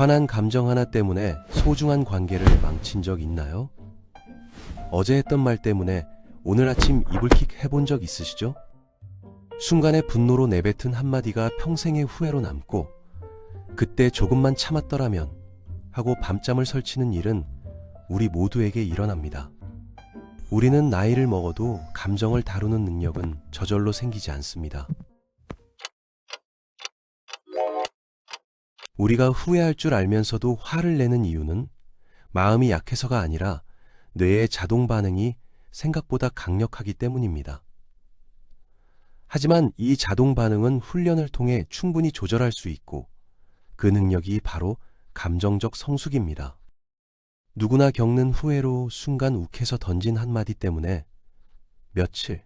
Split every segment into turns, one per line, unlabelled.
화난 감정 하나 때문에 소중한 관계를 망친 적 있나요? 어제 했던 말 때문에 오늘 아침 이불킥 해본 적 있으시죠? 순간의 분노로 내뱉은 한마디가 평생의 후회로 남고 그때 조금만 참았더라면 하고 밤잠을 설치는 일은 우리 모두에게 일어납니다. 우리는 나이를 먹어도 감정을 다루는 능력은 저절로 생기지 않습니다. 우리가 후회할 줄 알면서도 화를 내는 이유는 마음이 약해서가 아니라 뇌의 자동 반응이 생각보다 강력하기 때문입니다. 하지만 이 자동 반응은 훈련을 통해 충분히 조절할 수 있고 그 능력이 바로 감정적 성숙입니다. 누구나 겪는 후회로 순간 욱해서 던진 한마디 때문에 며칠,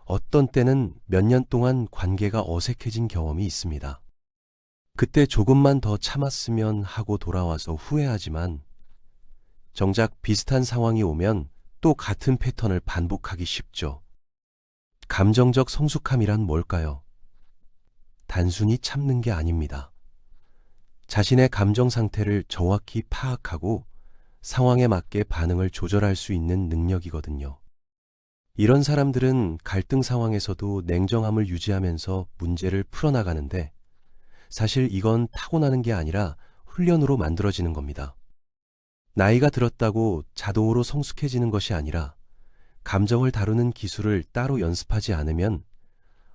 어떤 때는 몇 년 동안 관계가 어색해진 경험이 있습니다. 그때 조금만 더 참았으면 하고 돌아와서 후회하지만 정작 비슷한 상황이 오면 또 같은 패턴을 반복하기 쉽죠. 감정적 성숙함이란 뭘까요? 단순히 참는 게 아닙니다. 자신의 감정 상태를 정확히 파악하고 상황에 맞게 반응을 조절할 수 있는 능력이거든요. 이런 사람들은 갈등 상황에서도 냉정함을 유지하면서 문제를 풀어나가는데 사실 이건 타고나는 게 아니라 훈련으로 만들어지는 겁니다. 나이가 들었다고 자동으로 성숙해지는 것이 아니라 감정을 다루는 기술을 따로 연습하지 않으면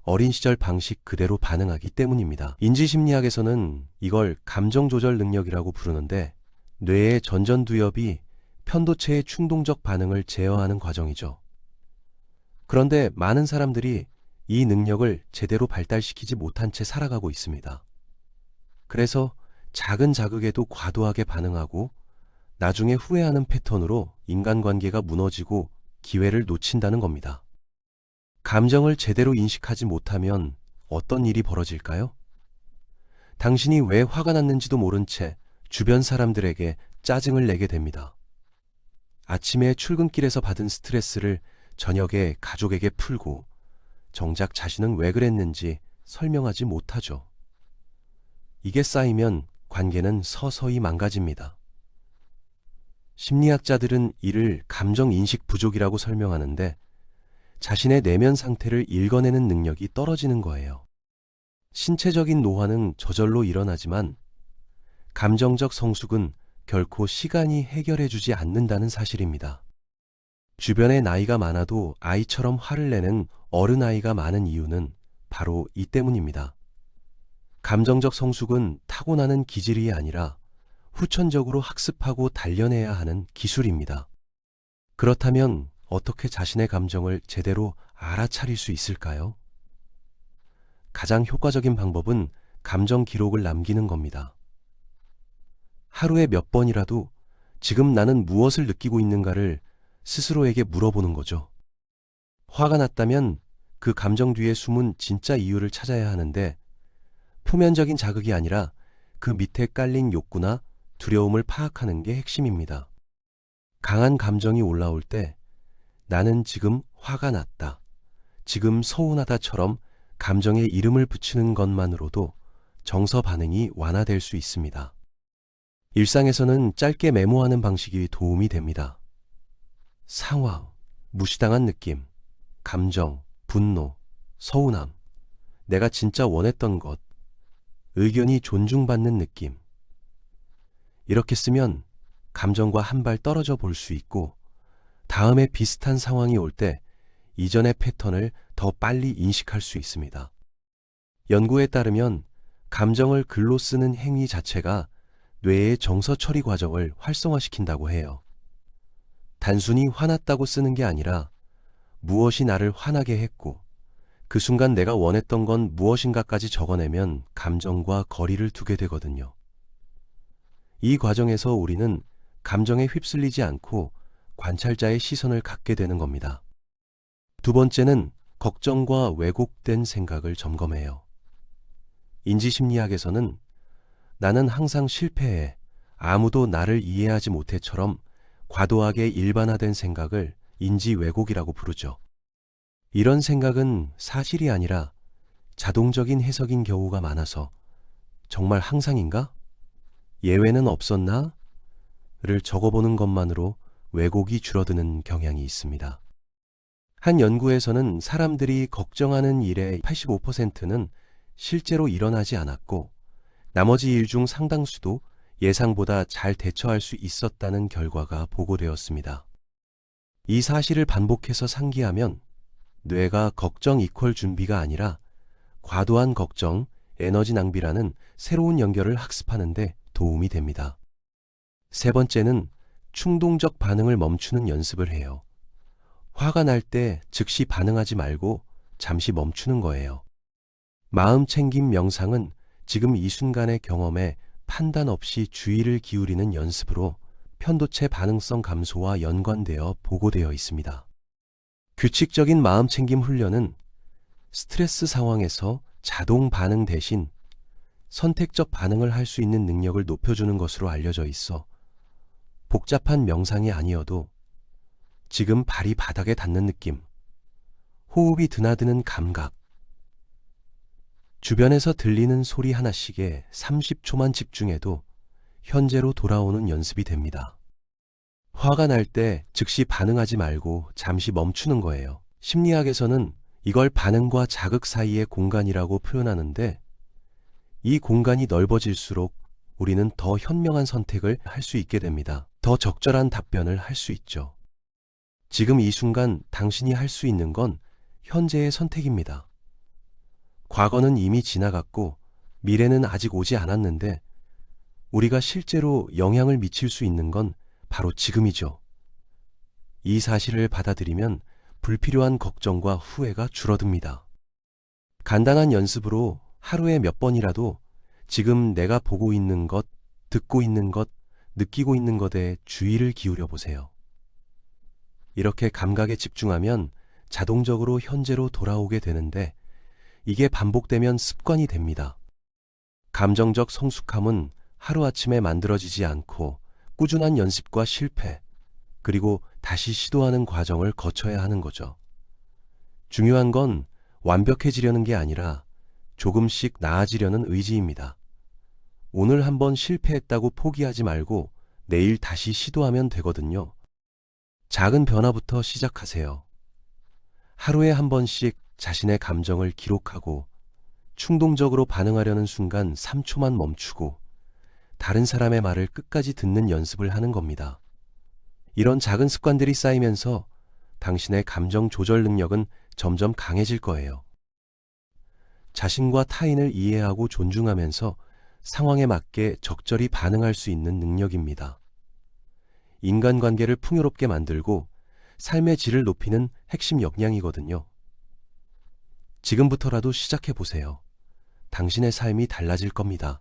어린 시절 방식 그대로 반응하기 때문입니다. 인지심리학에서는 이걸 감정 조절 능력이라고 부르는데 뇌의 전전두엽이 편도체의 충동적 반응을 제어하는 과정이죠. 그런데 많은 사람들이 이 능력을 제대로 발달시키지 못한 채 살아가고 있습니다. 그래서 작은 자극에도 과도하게 반응하고 나중에 후회하는 패턴으로 인간관계가 무너지고 기회를 놓친다는 겁니다. 감정을 제대로 인식하지 못하면 어떤 일이 벌어질까요? 당신이 왜 화가 났는지도 모른 채 주변 사람들에게 짜증을 내게 됩니다. 아침에 출근길에서 받은 스트레스를 저녁에 가족에게 풀고 정작 자신은 왜 그랬는지 설명하지 못하죠. 이게 쌓이면 관계는 서서히 망가집니다. 심리학자들은 이를 감정인식 부족이라고 설명하는데 자신의 내면 상태를 읽어내는 능력이 떨어지는 거예요. 신체적인 노화는 저절로 일어나지만 감정적 성숙은 결코 시간이 해결해주지 않는다는 사실입니다. 주변에 나이가 많아도 아이처럼 화를 내는 어른아이가 많은 이유는 바로 이 때문입니다. 감정적 성숙은 타고나는 기질이 아니라 후천적으로 학습하고 단련해야 하는 기술입니다. 그렇다면 어떻게 자신의 감정을 제대로 알아차릴 수 있을까요? 가장 효과적인 방법은 감정 기록을 남기는 겁니다. 하루에 몇 번이라도 지금 나는 무엇을 느끼고 있는가를 스스로에게 물어보는 거죠. 화가 났다면 그 감정 뒤에 숨은 진짜 이유를 찾아야 하는데 표면적인 자극이 아니라 그 밑에 깔린 욕구나 두려움을 파악하는 게 핵심입니다. 강한 감정이 올라올 때 나는 지금 화가 났다, 지금 서운하다처럼 감정에 이름을 붙이는 것만으로도 정서 반응이 완화될 수 있습니다. 일상에서는 짧게 메모하는 방식이 도움이 됩니다. 상황, 무시당한 느낌, 감정, 분노, 서운함, 내가 진짜 원했던 것, 의견이 존중받는 느낌. 이렇게 쓰면 감정과 한 발 떨어져 볼 수 있고 다음에 비슷한 상황이 올 때 이전의 패턴을 더 빨리 인식할 수 있습니다. 연구에 따르면 감정을 글로 쓰는 행위 자체가 뇌의 정서 처리 과정을 활성화시킨다고 해요. 단순히 화났다고 쓰는 게 아니라 무엇이 나를 화나게 했고 그 순간 내가 원했던 건 무엇인가까지 적어내면 감정과 거리를 두게 되거든요. 이 과정에서 우리는 감정에 휩쓸리지 않고 관찰자의 시선을 갖게 되는 겁니다. 두 번째는 걱정과 왜곡된 생각을 점검해요. 인지심리학에서는 나는 항상 실패해, 아무도 나를 이해하지 못해처럼 과도하게 일반화된 생각을 인지 왜곡이라고 부르죠. 이런 생각은 사실이 아니라 자동적인 해석인 경우가 많아서 정말 항상인가? 예외는 없었나? 를 적어보는 것만으로 왜곡이 줄어드는 경향이 있습니다. 한 연구에서는 사람들이 걱정하는 일의 85%는 실제로 일어나지 않았고 나머지 일 중 상당수도 예상보다 잘 대처할 수 있었다는 결과가 보고되었습니다. 이 사실을 반복해서 상기하면 뇌가 걱정 이퀄 준비가 아니라 과도한 걱정, 에너지 낭비라는 새로운 연결을 학습하는 데 도움이 됩니다. 세 번째는 충동적 반응을 멈추는 연습을 해요. 화가 날 때 즉시 반응하지 말고 잠시 멈추는 거예요. 마음 챙김 명상은 지금 이 순간의 경험에 판단 없이 주의를 기울이는 연습으로 편도체 반응성 감소와 연관되어 보고되어 있습니다. 규칙적인 마음 챙김 훈련은 스트레스 상황에서 자동 반응 대신 선택적 반응을 할 수 있는 능력을 높여주는 것으로 알려져 있어 복잡한 명상이 아니어도 지금 발이 바닥에 닿는 느낌, 호흡이 드나드는 감각, 주변에서 들리는 소리 하나씩에 30초만 집중해도 현재로 돌아오는 연습이 됩니다. 화가 날 때 즉시 반응하지 말고 잠시 멈추는 거예요. 심리학에서는 이걸 반응과 자극 사이의 공간이라고 표현하는데 이 공간이 넓어질수록 우리는 더 현명한 선택을 할 수 있게 됩니다. 더 적절한 답변을 할 수 있죠. 지금 이 순간 당신이 할 수 있는 건 현재의 선택입니다. 과거는 이미 지나갔고 미래는 아직 오지 않았는데 우리가 실제로 영향을 미칠 수 있는 건 바로 지금이죠. 이 사실을 받아들이면 불필요한 걱정과 후회가 줄어듭니다. 간단한 연습으로 하루에 몇 번이라도 지금 내가 보고 있는 것, 듣고 있는 것, 느끼고 있는 것에 주의를 기울여 보세요. 이렇게 감각에 집중하면 자동적으로 현재로 돌아오게 되는데 이게 반복되면 습관이 됩니다. 감정적 성숙함은 하루아침에 만들어지지 않고 꾸준한 연습과 실패, 그리고 다시 시도하는 과정을 거쳐야 하는 거죠. 중요한 건 완벽해지려는 게 아니라 조금씩 나아지려는 의지입니다. 오늘 한번 실패했다고 포기하지 말고 내일 다시 시도하면 되거든요. 작은 변화부터 시작하세요. 하루에 한 번씩 자신의 감정을 기록하고 충동적으로 반응하려는 순간 3초만 멈추고 다른 사람의 말을 끝까지 듣는 연습을 하는 겁니다. 이런 작은 습관들이 쌓이면서 당신의 감정 조절 능력은 점점 강해질 거예요. 자신과 타인을 이해하고 존중하면서 상황에 맞게 적절히 반응할 수 있는 능력입니다. 인간관계를 풍요롭게 만들고 삶의 질을 높이는 핵심 역량이거든요. 지금부터라도 시작해 보세요. 당신의 삶이 달라질 겁니다.